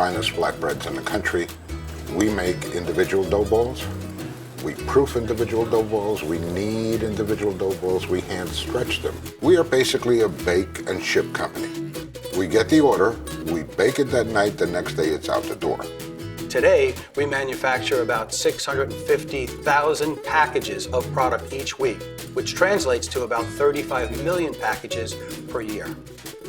finest flatbreads in the country. We make individual dough balls. We proof individual dough balls. We knead individual dough balls. We hand stretch them. We are basically a bake and ship company. We get the order, we bake it that night, the next day it's out the door. Today, we manufacture about 650,000 packages of product each week, which translates to about 35 million packages per year.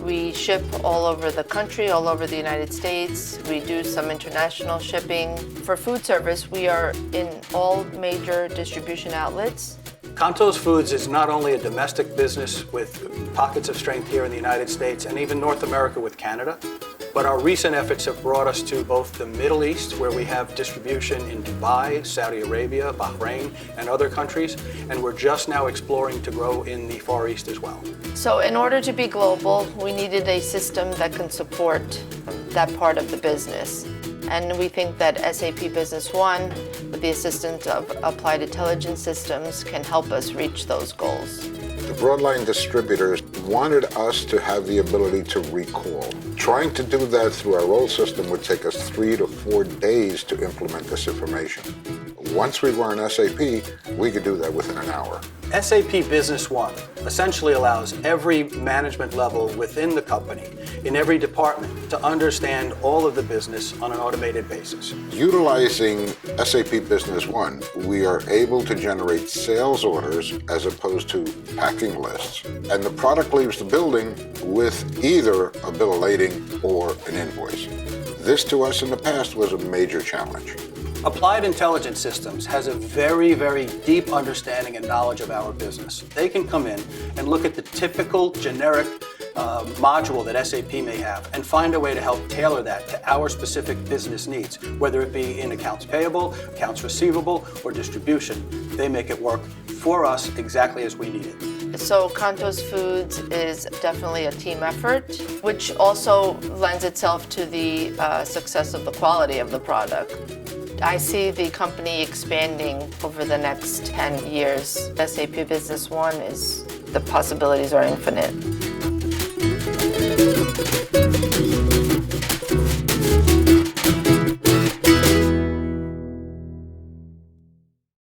We ship all over the country, all over the United States. We do some international shipping. For food service, we are in all major distribution outlets. Kontos Foods is not only a domestic business with pockets of strength here in the United States and even North America with Canada, but our recent efforts have brought us to both the Middle East, where we have distribution in Dubai, Saudi Arabia, Bahrain, and other countries, and we're just now exploring to grow in the Far East as well. So in order to be global, we needed a system that can support that part of the business. And we think that SAP Business One, with the assistance of Applied Intelligence Systems, can help us reach those goals. The broadline distributors wanted us to have the ability to recall. Trying to do that through our old system would take us 3 to 4 days to implement this information. Once we were in SAP, we could do that within an hour. SAP Business One essentially allows every management level within the company, in every department, to understand all of the business on an automated basis. Utilizing SAP Business One, we are able to generate sales orders as opposed to packing lists, and the product leaves the building with either a bill of lading or an invoice. This to us in the past was a major challenge. Applied Intelligence Systems has a very, very deep understanding and knowledge of our business. They can come in and look at the typical generic module that SAP may have and find a way to help tailor that to our specific business needs, whether it be in accounts payable, accounts receivable, or distribution. They make it work for us exactly as we need it. So Kontos Foods is definitely a team effort, which also lends itself to the success of the quality of the product. I see the company expanding over the next 10 years. SAP Business One the possibilities are infinite.